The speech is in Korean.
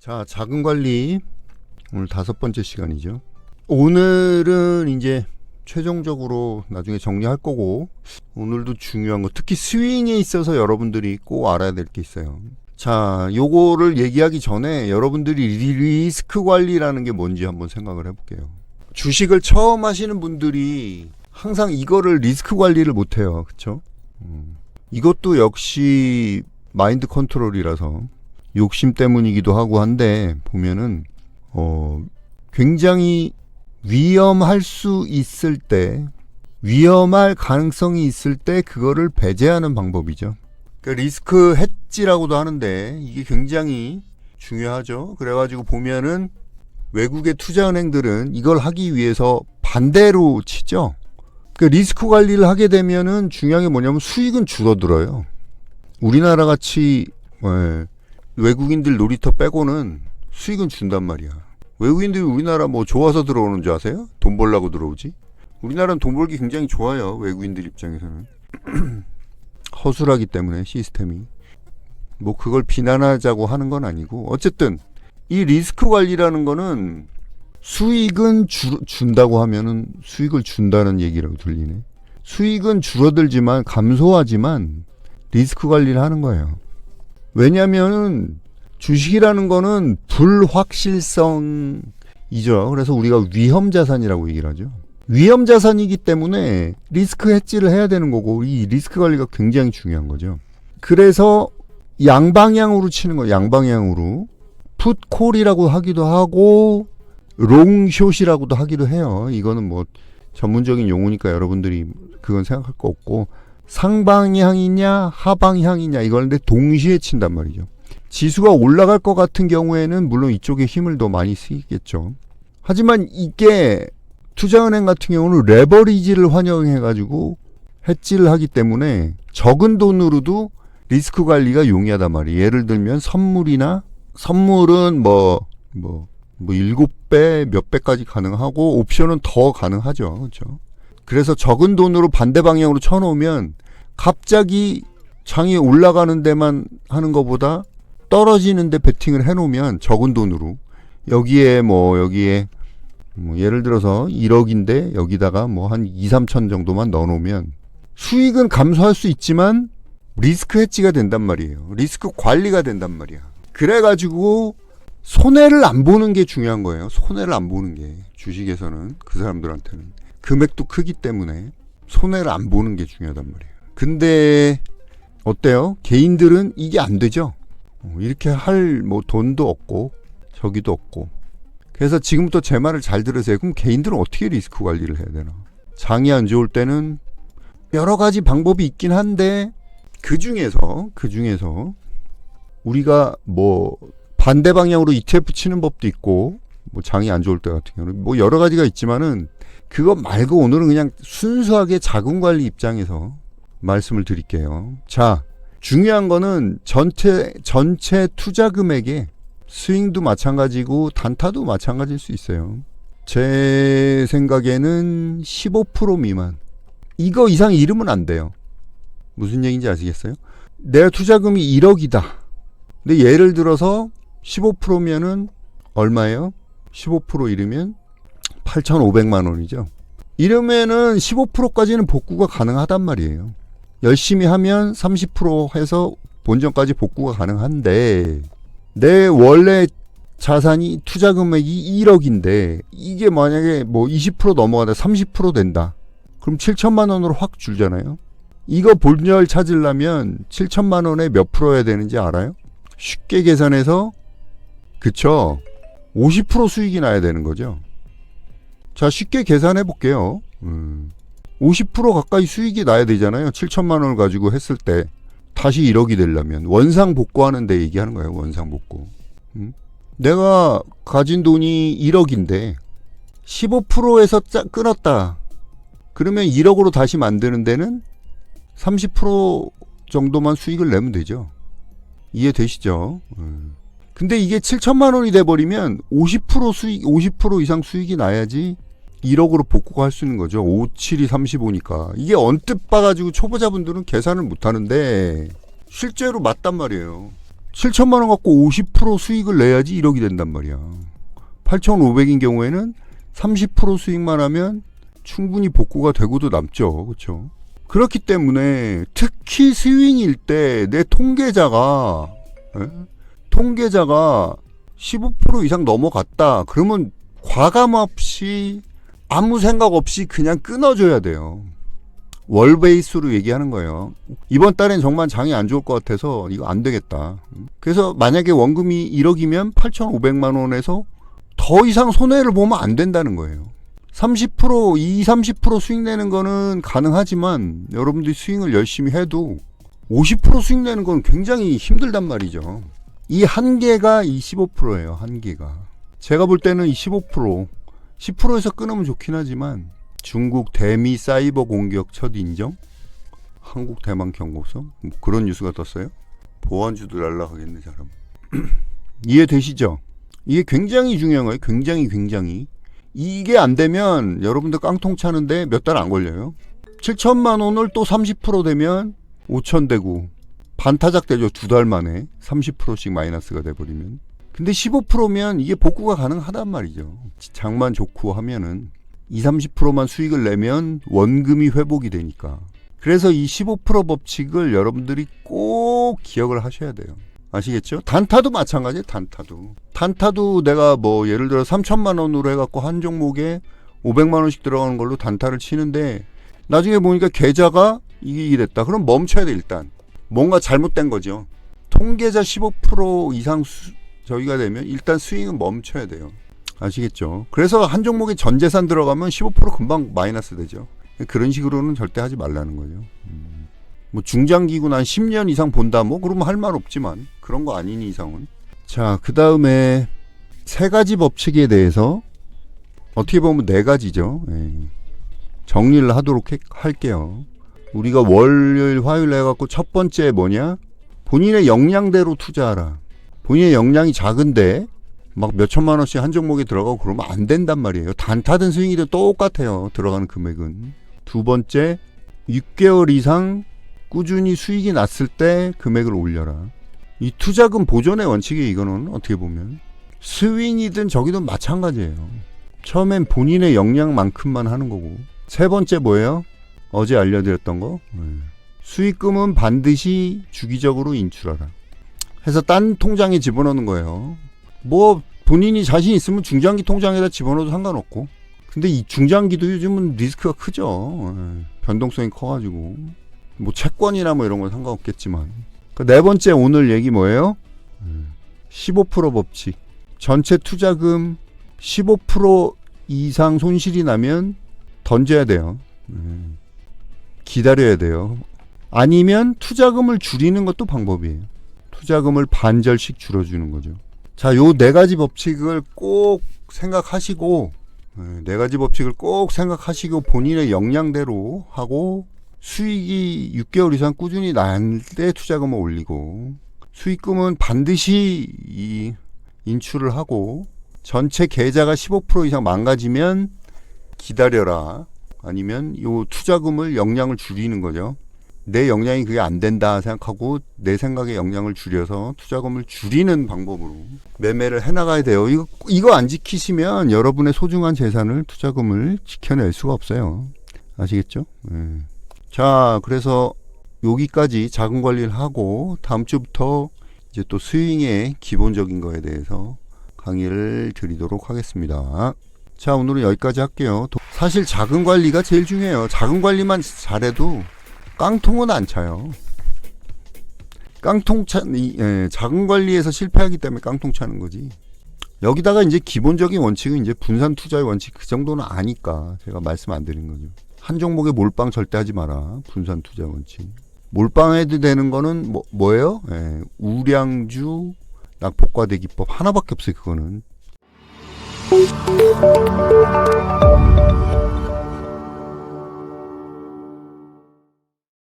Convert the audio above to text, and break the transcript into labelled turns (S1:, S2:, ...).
S1: 자, 자금 관리 오늘 5번째 시간이죠. 오늘은 이제 최종적으로 나중에 정리할 거고, 오늘도 중요한 거, 특히 스윙에 있어서 여러분들이 꼭 알아야 될 게 있어요. 자, 요거를 얘기하기 전에 여러분들이 리스크 관리라는 게 뭔지 한번 생각을 해볼게요. 주식을 처음 하시는 분들이 항상 이거를 리스크 관리를 못해요. 그쵸? 이것도 역시 마인드 컨트롤이라서 욕심 때문이기도 하고 한데, 보면은 굉장히 위험할 수 있을 때, 위험할 가능성이 있을 때 그거를 배제하는 방법이죠. 그러니까 리스크 헤지라고도 하는데 이게 굉장히 중요하죠. 그래가지고 보면은 외국의 투자은행들은 이걸 하기 위해서 반대로 치죠. 그러니까 리스크 관리를 하게 되면은 중요한 게 뭐냐면 수익은 줄어들어요. 우리나라 같이 외국인들 놀이터 빼고는 수익은 준단 말이야. 외국인들이 우리나라 뭐 좋아서 들어오는 줄 아세요? 돈 벌려고 들어오지? 우리나라는 돈 벌기 굉장히 좋아요. 외국인들 입장에서는. 허술하기 때문에 시스템이. 뭐 그걸 비난하자고 하는 건 아니고, 어쨌든 이 리스크 관리라는 거는 수익은 준다고 하면은 수익을 준다는 얘기라고 들리네. 수익은 줄어들지만, 감소하지만 리스크 관리를 하는 거예요. 왜냐면은 주식이라는 거는 불확실성이죠. 그래서 우리가 위험자산이라고 얘기를 하죠. 위험자산이기 때문에 리스크 헤지를 해야 되는 거고, 이 리스크 관리가 굉장히 중요한 거죠. 그래서 양방향으로 치는 거예요. 양방향으로. 풋콜이라고 하기도 하고 롱숏이라고도 하기도 해요. 이거는 뭐 전문적인 용어니까 여러분들이 그건 생각할 거 없고, 상방향이냐 하방향이냐 이걸 근데 동시에 친단 말이죠. 지수가 올라갈 것 같은 경우에는 물론 이쪽에 힘을 더 많이 쓰이겠죠. 하지만 이게 투자은행 같은 경우는 레버리지를 활용해가지고 헤지를 하기 때문에 적은 돈으로도 리스크 관리가 용이하단 말이에요. 예를 들면 선물은 뭐 7배 몇 배까지 가능하고 옵션은 더 가능하죠. 그렇죠? 그래서 적은 돈으로 반대 방향으로 쳐놓으면 갑자기 장이 올라가는 데만 하는 것보다 떨어지는 데 베팅을 해놓으면 적은 돈으로 여기에 예를 들어서 1억인데 여기다가 뭐 한 2, 3천 정도만 넣어놓으면 수익은 감소할 수 있지만 리스크 헤지가 된단 말이에요. 리스크 관리가 된단 말이야. 그래가지고 손해를 안 보는 게 중요한 거예요. 손해를 안 보는 게 주식에서는 그 사람들한테는 금액도 크기 때문에 손해를 안 보는 게 중요하단 말이에요. 근데 어때요? 개인들은 이게 안 되죠. 이렇게 할 뭐 돈도 없고 저기도 없고. 그래서 지금부터 제 말을 잘 들으세요. 그럼 개인들은 어떻게 리스크 관리를 해야 되나? 장이 안 좋을 때는 여러 가지 방법이 있긴 한데 그 중에서 우리가 뭐 반대 방향으로 ETF 치는 법도 있고, 뭐 장이 안 좋을 때 같은 경우는 뭐 여러 가지가 있지만은 그거 말고 오늘은 그냥 순수하게 자금 관리 입장에서 말씀을 드릴게요. 자, 중요한 거는 전체 투자 금액에 스윙도 마찬가지고 단타도 마찬가지일 수 있어요. 제 생각에는 15% 미만. 이거 이상 잃으면 안 돼요. 무슨 얘기인지 아시겠어요? 내 투자금이 1억이다. 근데 예를 들어서 15%면은 얼마예요? 15% 잃으면 8,500만 원이죠. 이러면은 15%까지는 복구가 가능하단 말이에요. 열심히 하면 30% 해서 본전까지 복구가 가능한데, 내 원래 자산이 투자 금액이 1억인데 이게 만약에 뭐 20% 넘어가다 30% 된다. 그럼 7천만 원으로 확 줄잖아요. 이거 본전 찾으려면 7천만 원에 몇 프로여야 되는지 알아요? 쉽게 계산해서, 그쵸? 50% 수익이 나야 되는 거죠. 자, 쉽게 계산해 볼게요. 50% 가까이 수익이 나야 되잖아요. 7천만 원을 가지고 했을 때 다시 1억이 되려면 원상 복구하는 데 얘기하는 거예요. 원상 복구. 내가 가진 돈이 1억인데 15%에서 끊었다. 그러면 1억으로 다시 만드는 데는 30% 정도만 수익을 내면 되죠. 이해되시죠? 근데 이게 7천만 원이 돼버리면 50% 이상 수익이 나야지 1억으로 복구가 할 수 있는 거죠. 5, 7이 35니까. 이게 언뜻 봐가지고 초보자분들은 계산을 못 하는데 실제로 맞단 말이에요. 7천만 원 갖고 50% 수익을 내야지 1억이 된단 말이야. 8,500인 경우에는 30% 수익만 하면 충분히 복구가 되고도 남죠. 그렇죠? 그렇기 때문에 특히 스윙일 때 내 통계자가 15% 이상 넘어갔다. 그러면 과감 없이 아무 생각 없이 그냥 끊어줘야 돼요. 월 베이스로 얘기하는 거예요. 이번 달엔 정말 장이 안 좋을 것 같아서 이거 안 되겠다. 그래서 만약에 원금이 1억이면 8,500만 원에서 더 이상 손해를 보면 안 된다는 거예요. 30%, 30% 수익 내는 거는 가능하지만 여러분들이 스윙을 열심히 해도 50% 수익 내는 건 굉장히 힘들단 말이죠. 이 한계가 이 15%예요. 한계가. 제가 볼 때는 이 15%, 10%에서 끊으면 좋긴 하지만 중국 대미 사이버 공격 첫 인정? 한국 대만 경고성? 뭐 그런 뉴스가 떴어요. 보안주도 날라가겠네 사람. 이해되시죠? 이게 굉장히 중요한 거예요. 굉장히. 이게 안 되면 여러분들 깡통 차는데 몇 달 안 걸려요. 7천만 원을 또 30% 되면 5천 되고 반타작 되죠. 2달 만에 30%씩 마이너스가 돼버리면. 근데 15%면 이게 복구가 가능하단 말이죠. 장만 좋고 하면은 20-30%만 수익을 내면 원금이 회복이 되니까. 그래서 이 15% 법칙을 여러분들이 꼭 기억을 하셔야 돼요. 아시겠죠? 단타도 마찬가지예요. 단타도 내가 뭐 예를 들어 3천만 원으로 해갖고 한 종목에 500만 원씩 들어가는 걸로 단타를 치는데 나중에 보니까 계좌가 이익이 됐다. 그럼 멈춰야 돼. 일단 뭔가 잘못된 거죠. 통계자 15% 이상 저희가 되면 일단 스윙은 멈춰야 돼요. 아시겠죠? 그래서 한 종목에 전 재산 들어가면 15% 금방 마이너스 되죠. 그런 식으로는 절대 하지 말라는 거죠. 뭐 중장기고 한 10년 이상 본다 뭐 그러면 할 말 없지만 그런 거 아닌 이상은. 자, 그 다음에 세 가지 법칙에 대해서 어떻게 보면 네 가지죠. 정리를 하도록 할게요. 우리가 월요일 화요일 해갖고 첫 번째 뭐냐, 본인의 역량대로 투자하라. 본인의 역량이 작은데 막 몇천만 원씩 한 종목에 들어가고 그러면 안 된단 말이에요. 단타든 스윙이든 똑같아요. 들어가는 금액은. 두 번째, 6개월 이상 꾸준히 수익이 났을 때 금액을 올려라. 이 투자금 보존의 원칙이 이거는 어떻게 보면 스윙이든 저기든 마찬가지예요. 처음엔 본인의 역량만큼만 하는 거고. 세 번째 뭐예요? 어제 알려드렸던 거. 수익금은 반드시 주기적으로 인출하라. 해서 딴 통장에 집어넣는 거예요. 뭐 본인이 자신 있으면 중장기 통장에다 집어넣어도 상관없고. 근데 이 중장기도 요즘은 리스크가 크죠. 변동성이 커가지고. 뭐 채권이나 뭐 이런 건 상관없겠지만. 네 번째 오늘 얘기 뭐예요? 15% 법칙. 전체 투자금 15% 이상 손실이 나면 던져야 돼요. 기다려야 돼요. 아니면 투자금을 줄이는 것도 방법이에요. 투자금을 반절씩 줄여주는 거죠. 자, 요 네 가지 법칙을 꼭 생각하시고, 본인의 역량대로 하고, 수익이 6개월 이상 꾸준히 날 때 투자금을 올리고, 수익금은 반드시 인출을 하고, 전체 계좌가 15% 이상 망가지면 기다려라. 아니면 요 투자금을 역량을 줄이는 거죠. 내 역량이 그게 안 된다 생각하고 내 생각의 역량을 줄여서 투자금을 줄이는 방법으로 매매를 해나가야 돼요. 이거 안 지키시면 여러분의 소중한 재산을, 투자금을 지켜낼 수가 없어요. 아시겠죠? 자, 그래서 여기까지 자금 관리를 하고 다음 주부터 이제 또 스윙의 기본적인 거에 대해서 강의를 드리도록 하겠습니다. 자, 오늘은 여기까지 할게요. 사실 자금 관리가 제일 중요해요. 자금 관리만 잘해도 깡통은 안 차요. 자금 관리에서 실패하기 때문에 깡통 차는 거지. 여기다가 이제 기본적인 원칙은 이제 분산 투자의 원칙 그 정도는 아니까 제가 말씀 안 드린 거죠. 한 종목에 몰빵 절대 하지 마라. 분산 투자 원칙. 몰빵해도 되는 거는 뭐예요? 우량주 낙폭과대기법 하나밖에 없어요. 그거는.